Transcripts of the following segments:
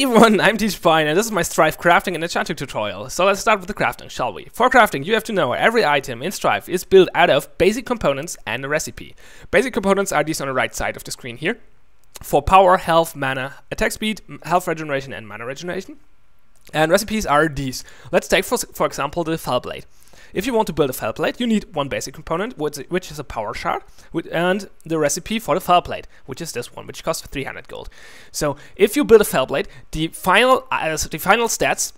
Hey everyone, I'm Strife, and this is my Strife crafting and enchanting tutorial. So let's start with the crafting, shall we? For crafting, you have to know every item in Strife is built out of basic components and a recipe. Basic components are these on the right side of the screen here. For power, health, mana, attack speed, health regeneration, and mana regeneration. And recipes are these. Let's take for example the fell blade. If you want to build a fell blade, you need one basic component, which is a power shard, and the recipe for the fell blade, which is this one, which costs 300 gold. So if you build a fell blade, the final stats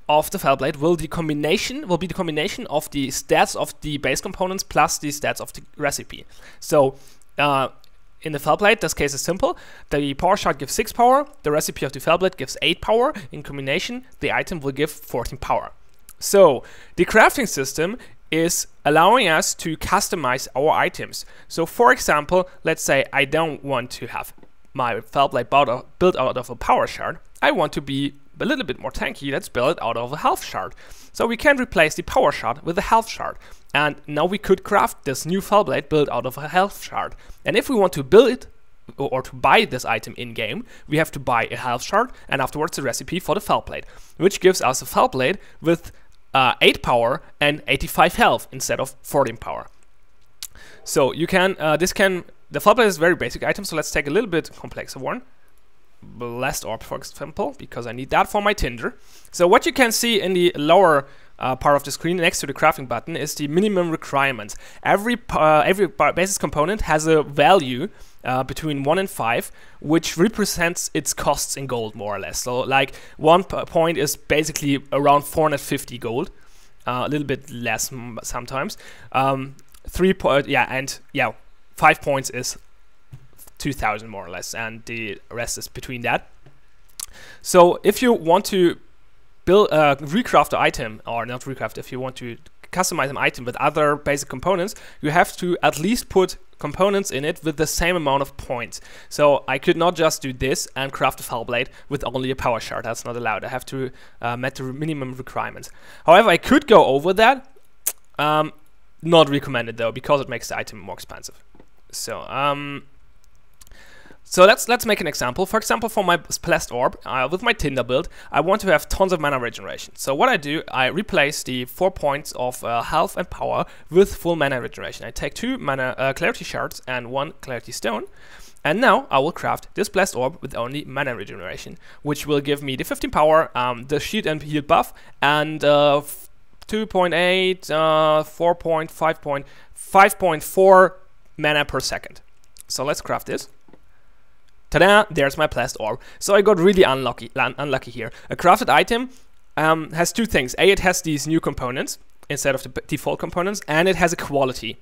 of the fell blade will be the combination of the stats of the base components plus the stats of the recipe. So in the fell blade, this case is simple. The power shard gives 6 power, the recipe of the fell blade gives 8 power. In combination, the item will give 14 power. So the crafting system is allowing us to customize our items. So for example, let's say I don't want to have my fell blade built out of a power shard. I want to be a little bit more tanky. Let's build it out of a health shard. So we can replace the power shard with a health shard. And now we could craft this new fell blade built out of a health shard. And if we want to build it or to buy this item in-game, we have to buy a health shard and afterwards a recipe for the fell blade, which gives us a fell blade with 8 power and 85 health instead of 14 power. So you can, the fell blade is a very basic item, so let's take a little bit complexer one. Blast orb, for example, because I need that for my tinder. So what you can see in the lower part of the screen next to the crafting button is the minimum requirements. Every basic component has a value between 1 and 5, which represents its costs in gold, more or less. So like 1 point is basically around 450 gold, a little bit less sometimes. 5 points is 2,000 more or less, and the rest is between that. So if you want to build recraft the item, or not recraft, if you want to customize an item with other basic components, you have to at least put components in it with the same amount of points. So I could not just do this and craft a fell blade with only a power shard. That's not allowed. I have to meet the minimum requirements. However, I could go over that. Not recommended though, because it makes the item more expensive. So let's make an example. For example, for my blast orb, with my tinder build, I want to have tons of mana regeneration. So what I do, I replace the 4 points of health and power with full mana regeneration. I take 2 mana clarity shards and 1 clarity stone. And now I will craft this blast orb with only mana regeneration, which will give me the 15 power, the shield and heal buff, and 2.8, 4.5, 5.4 mana per second. So let's craft this. Ta-da! There's my blast orb. So I got really unlucky here. A crafted item has 2 things. A, it has these new components instead of the default components, and it has a quality.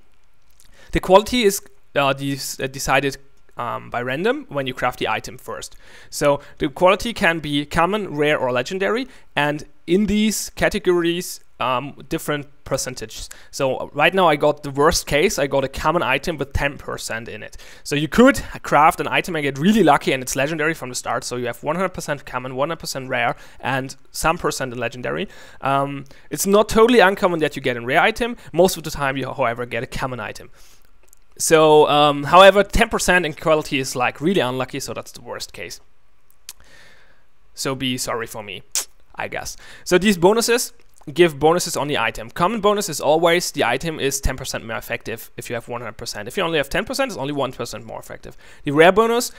The quality is decided by random when you craft the item first. So the quality can be common, rare, or legendary, and in these categories, different percentages. So right now I got the worst case. I got a common item with 10% in it. So you could craft an item and get really lucky and it's legendary from the start. So you have 100% common, 100% rare, and some percent in legendary. It's not totally uncommon that you get a rare item. Most of the time you, however, get a common item. So however, 10% in quality is like really unlucky, so that's the worst case. So be sorry for me, I guess. So these bonuses give bonuses on the item. Common bonus is always the item is 10% more effective if you have 100%. If you only have 10%, it's only 1% more effective. The rare bonus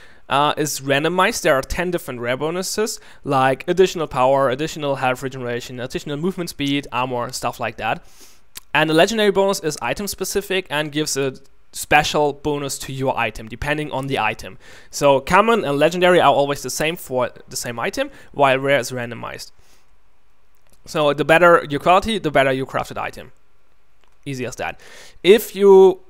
is randomized. There are 10 different rare bonuses, like additional power, additional health regeneration, additional movement speed, armor, stuff like that. And the legendary bonus is item specific and gives a special bonus to your item, depending on the item. So common and legendary are always the same for the same item, while rare is randomized. So the better your quality, the better your crafted item. Easy as that. If you're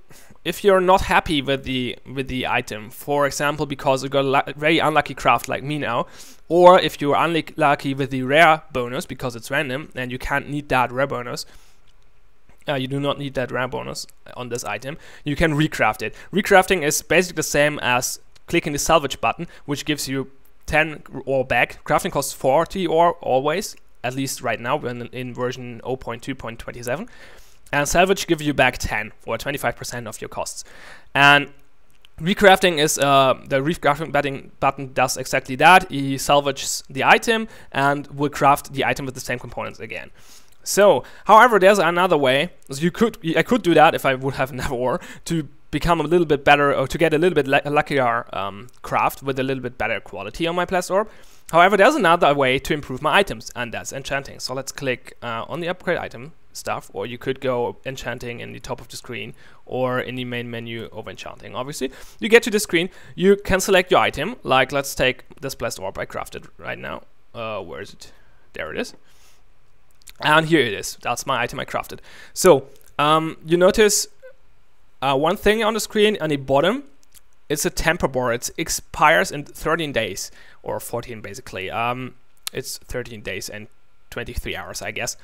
not happy with the item, for example, because you got a very unlucky craft like me now, or if you're unlucky with the rare bonus because it's random and you can't need that rare bonus, you do not need that rare bonus on this item, you can recraft it. Recrafting is basically the same as clicking the salvage button, which gives you 10 ore back. Crafting costs 40 ore always, at least right now, when in version 0.2.27. And salvage gives you back 10 or 25% of your costs. And Recrafting is the recrafting button does exactly that. He salvages the item and will craft the item with the same components again. So, however, there's another way. So I could do that if I would have never ore to become a little bit better, or to get a little bit luckier craft with a little bit better quality on my blessed orb. However, there's another way to improve my items, and that's enchanting. So let's click on the upgrade item stuff, or you could go enchanting in the top of the screen, or in the main menu of enchanting. Obviously, you get to the screen, you can select your item. Like, let's take this blessed orb I crafted right now. Where is it? There it is. And here it is. That's my item I crafted. So you notice one thing on the screen on the bottom. It's a temper bar. It expires in 13 days, or 14 basically. It's 13 days and 23 hours, I guess,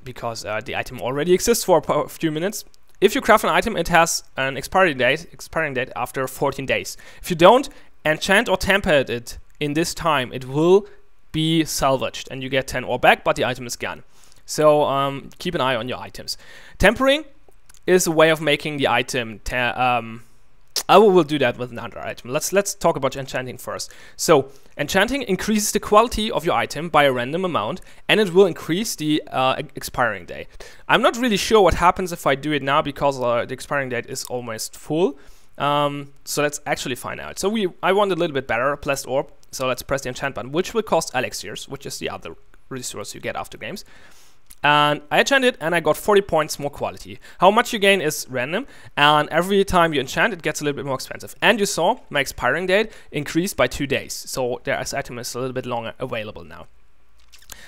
because the item already exists for a few minutes. If you craft an item, it has an expiring date after 14 days. If you don't enchant or temper it in this time, it will be salvaged, and you get 10 ore back, but the item is gone. So keep an eye on your items. Tempering is a way of making the item. I will do that with another item. Let's talk about enchanting first. So enchanting increases the quality of your item by a random amount, and it will increase the expiring date. I'm not really sure what happens if I do it now, because the expiring date is almost full. So let's actually find out. So I want a little bit better blessed orb. So let's press the enchant button, which will cost elixirs, which is the other resource you get after games. And I enchanted, and I got 40 points more quality. How much you gain is random, and every time you enchant, it gets a little bit more expensive. And you saw my expiring date increased by 2 days, so this item is a little bit longer available now.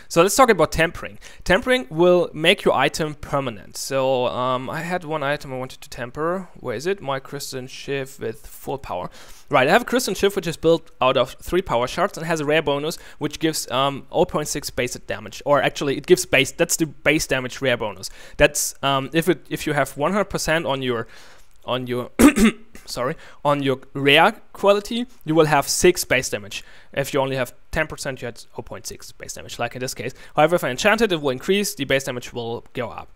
So let's talk about tempering. Tempering will make your item permanent. So I had one item I wanted to temper. Where is it? My crystal shift with full power. Right, I have a crystal shift which is built out of 3 power shards and has a rare bonus which gives 0.6 base damage. Or actually, it gives base. That's the base damage rare bonus. That's if you have 100% on your sorry, on your rare quality, you will have 6 base damage. If you only have 10%, you had 0.6 base damage, like in this case. However, if I enchant it, it will increase, the base damage will go up.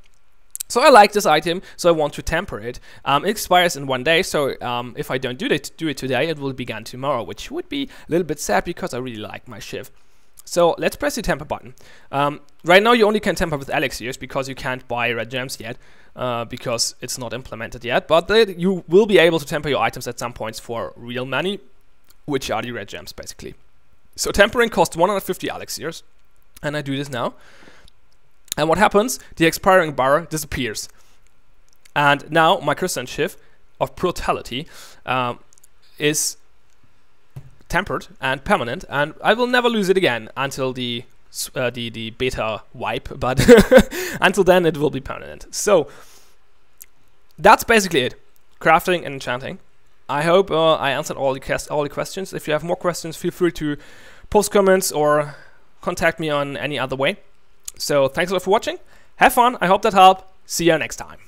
So I like this item, so I want to temper it. It expires in 1 day, so if I don't do it today, it will be gone tomorrow, which would be a little bit sad because I really like my shift. So let's press the temper button. Right now you only can temper with elixirs because you can't buy red gems yet, because it's not implemented yet, but you will be able to temper your items at some points for real money, which are the red gems basically. So tempering costs 150 elixirs, and I do this now. And what happens? The expiring bar disappears. And now my crystal shift of brutality is tempered and permanent, and I will never lose it again until the beta wipe, but until then it will be permanent. So that's basically it. Crafting and enchanting. I hope I answered all the questions. If you have more questions, feel free to post comments or contact me on any other way. So thanks a lot for watching. Have fun. I hope that helped. See you next time.